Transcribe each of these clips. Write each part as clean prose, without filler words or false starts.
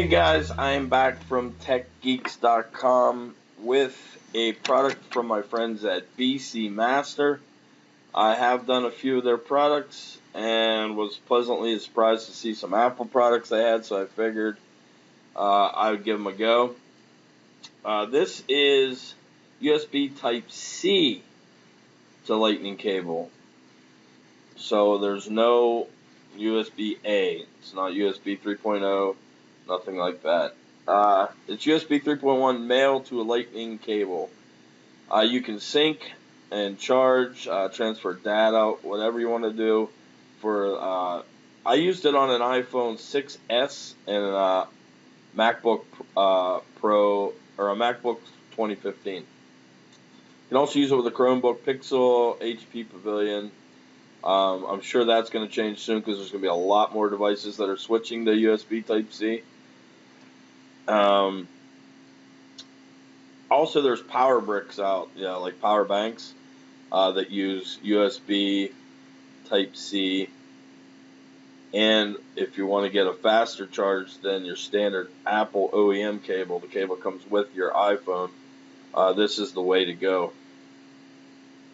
Hey guys, I am back from TechGeeks.com with a product from my friends at BC Master. I have done a few of their products and was pleasantly surprised to see some Apple products they had, so I figured I would give them a go. This is USB Type-C to Lightning cable. So there's no USB-A. It's not USB 3.0. Nothing like that. It's USB 3.1 male to a Lightning cable. You can sync and charge, transfer data, whatever you want to do. I used it on an iPhone 6S and a MacBook Pro or a MacBook 2015. You can also use it with a Chromebook, Pixel, HP Pavilion. I'm sure that's going to change soon because there's going to be a lot more devices that are switching to USB Type-C. Also, there's power bricks out, like power banks that use USB Type-C. And if you want to get a faster charge than your standard Apple OEM cable, the cable comes with your iPhone, this is the way to go.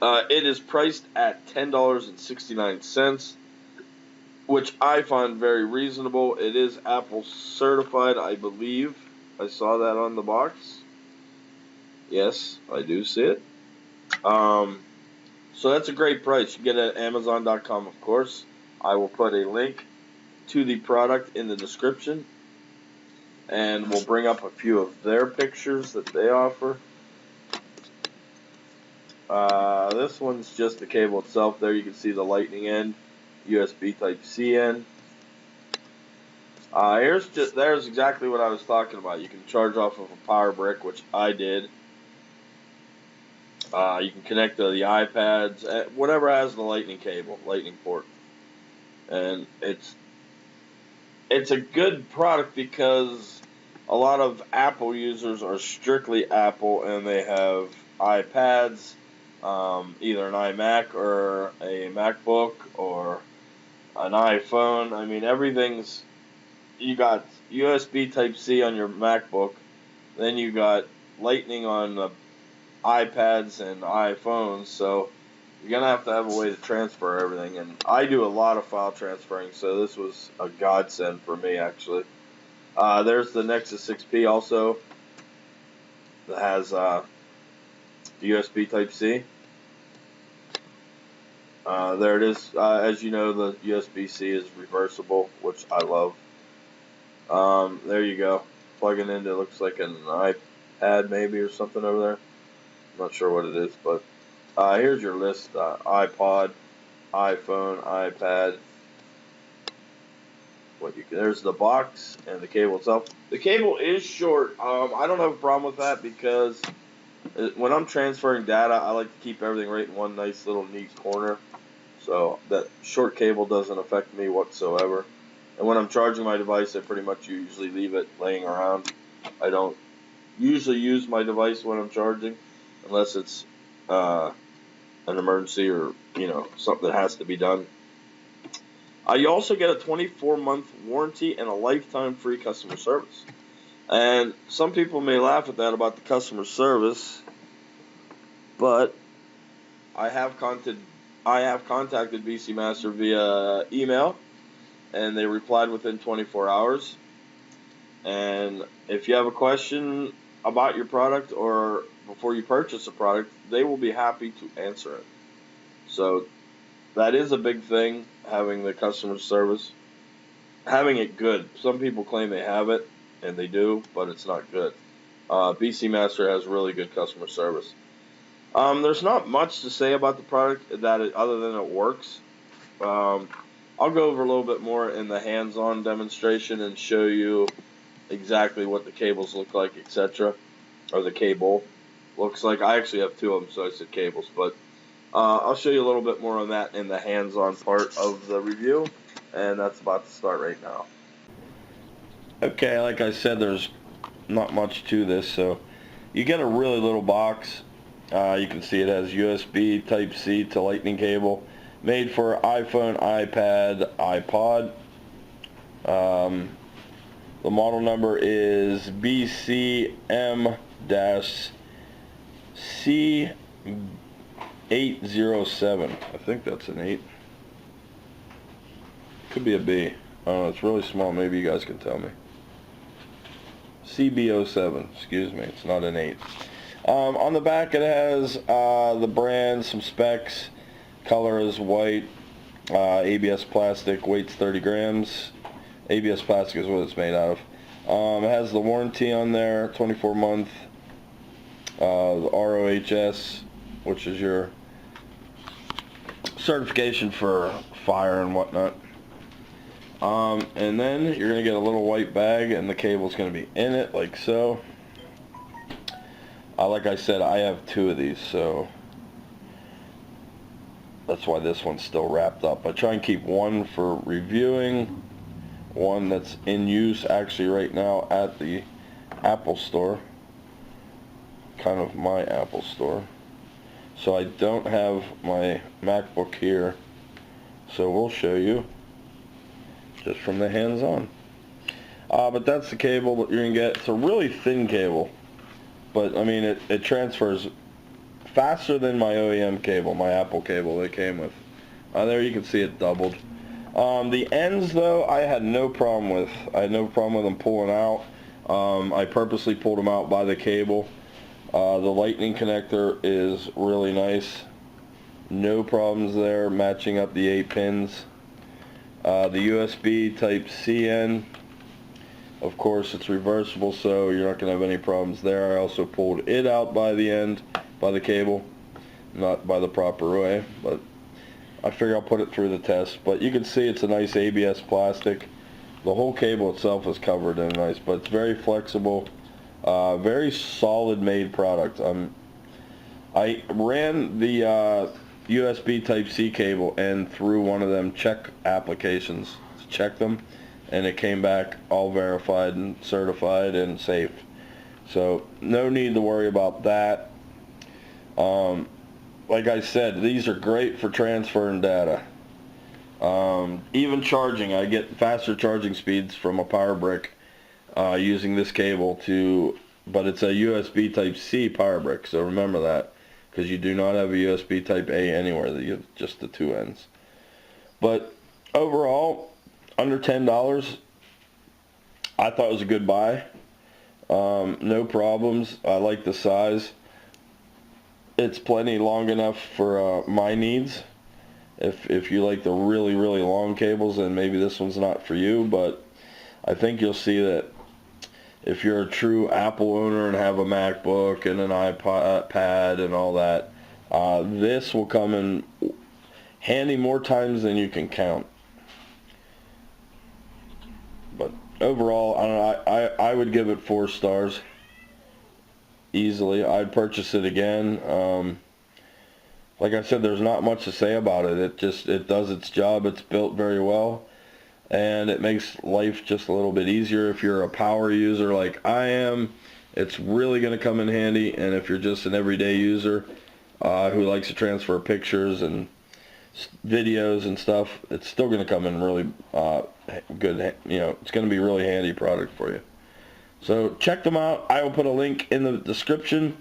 It is priced at $10.69, which I find very reasonable. It is Apple certified, I believe. I saw that on the box. Yes, I do see it. So that's a great price. You get it at Amazon.com, of course. I will put a link to the product in the description, and we'll bring up a few of their pictures that they offer. This one's just the cable itself. There you can see the Lightning end, USB Type-C end. There's exactly what I was talking about. You can charge off of a power brick, which I did. You can connect to the iPads, whatever has the Lightning cable, Lightning port. And it's a good product because a lot of Apple users are strictly Apple, and they have iPads, either an iMac or a MacBook or an iPhone. I mean, you got USB Type-C on your MacBook, then you got Lightning on the iPads and iPhones, so you're going to have a way to transfer everything, and I do a lot of file transferring, so this was a godsend for me, actually. There's the Nexus 6P also that has the USB Type-C. There it is. As you know, the USB-C is reversible, which I love. There you go. Plug it in. It looks like an iPad maybe or something over there. I'm not sure what it is, but here's your list. iPod, iPhone, iPad. There's the box and the cable itself. The cable is short. I don't have a problem with that because when I'm transferring data, I like to keep everything right in one nice little neat corner. So that short cable doesn't affect me whatsoever. And when I'm charging my device, I pretty much usually leave it laying around. I don't usually use my device when I'm charging unless it's an emergency or something that has to be done. You also get a 24-month warranty and a lifetime free customer service. And some people may laugh at that about the customer service, but I have contacted BC Master via email, and they replied within 24 hours. And if you have a question about your product or before you purchase a product, they will be happy to answer it. So that is a big thing, having the customer service, having it good. Some people claim they have it, and they do, but it's not good. BC Master has really good customer service. There's not much to say about the product other than it works. I'll go over a little bit more in the hands-on demonstration and show you exactly what the cables look like, etc. Or the cable looks like. I actually have two of them, so I said cables, but I'll show you a little bit more on that in the hands-on part of the review, and that's about to start right now. Okay, like I said, there's not much to this, so you get a really little box. You can see it has USB Type-C to Lightning cable, made for iPhone, iPad, iPod. The model number is BCM-C807. I think that's an 8. Could be a B. Oh, it's really small. Maybe you guys can tell me. CB07. Excuse me. It's not an 8. On the back it has the brand, some specs. Color is white. ABS plastic. Weight's 30 grams. ABS plastic is what it's made out of. It has the warranty on there, 24-month. The ROHS, which is your certification for fire and whatnot. And then you're going to get a little white bag, and the cable's going to be in it, like so. Like I said, I have 2 of these, so that's why this one's still wrapped up. I try and keep one for reviewing, one that's in use actually right now at the Apple store, kind of my Apple store. So I don't have my MacBook here, so we'll show you just from the hands-on. But that's the cable that you're going to get. It's a really thin cable, but I mean it transfers faster than my OEM cable, my Apple cable they came with. There you can see it doubled. The ends though, I had no problem with. I had no problem with them pulling out. I purposely pulled them out by the cable. The lightning connector is really nice. No problems there, matching up the 8 pins. The USB Type-C end, of course it's reversible, so you're not going to have any problems there. I also pulled it out by the end, by the cable, not by the proper way, but I figure I'll put it through the test. But you can see it's a nice ABS plastic. The whole cable itself is covered in nice, but it's very flexible, very solid made product. I ran the USB Type-C cable and through one of them check applications to check them, and it came back all verified and certified and safe. So no need to worry about that. Like I said, these are great for transferring data. Even charging, I get faster charging speeds from a power brick using this cable but it's a USB Type-C power brick, so remember that, because you do not have a USB Type-A anywhere. You have just the 2 ends. But overall, under $10, I thought it was a good buy. No problems. I like the size. It's plenty long enough for my needs. If you like the really long cables, then maybe this one's not for you. But I think you'll see that if you're a true Apple owner and have a MacBook and an iPod and all that, this will come in handy more times than you can count. But overall, I would give it 4 stars easily. I'd purchase it again. Like I said, there's not much to say about it. It does its job. It's built very well, and it makes life just a little bit easier. If you're a power user like I am, it's really going to come in handy. And if you're just an everyday user who likes to transfer pictures and videos and stuff, it's still going to come in really good. You know, it's going to be a really handy product for you. So check them out. I will put a link in the description.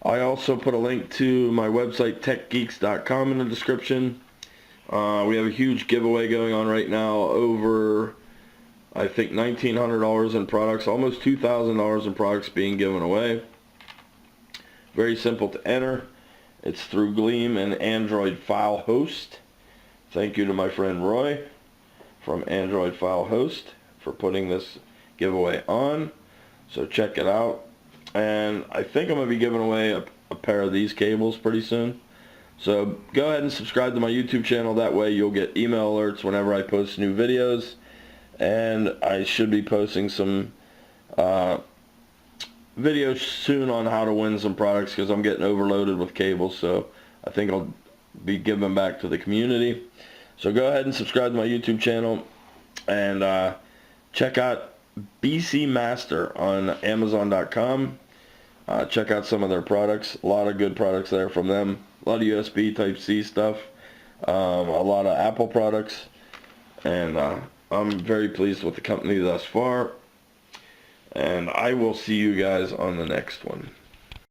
I also put a link to my website, techgeeks.com, in the description. We have a huge giveaway going on right now, over I think $1,900 in products, almost $2,000 in products being given away. Very simple to enter. It's through Gleam and Android File Host. Thank you to my friend Roy from Android File Host for putting this giveaway on. So check it out. And I think I'm going to be giving away a pair of these cables pretty soon. So go ahead and subscribe to my YouTube channel. That way you'll get email alerts whenever I post new videos. And I should be posting some videos soon on how to win some products, because I'm getting overloaded with cables. So I think I'll be giving back to the community. So go ahead and subscribe to my YouTube channel. And check out BC Master on Amazon.com. Check out some of their products. A lot of good products there from them. A lot of USB Type-C stuff. A lot of Apple products. And I'm very pleased with the company thus far. And I will see you guys on the next one.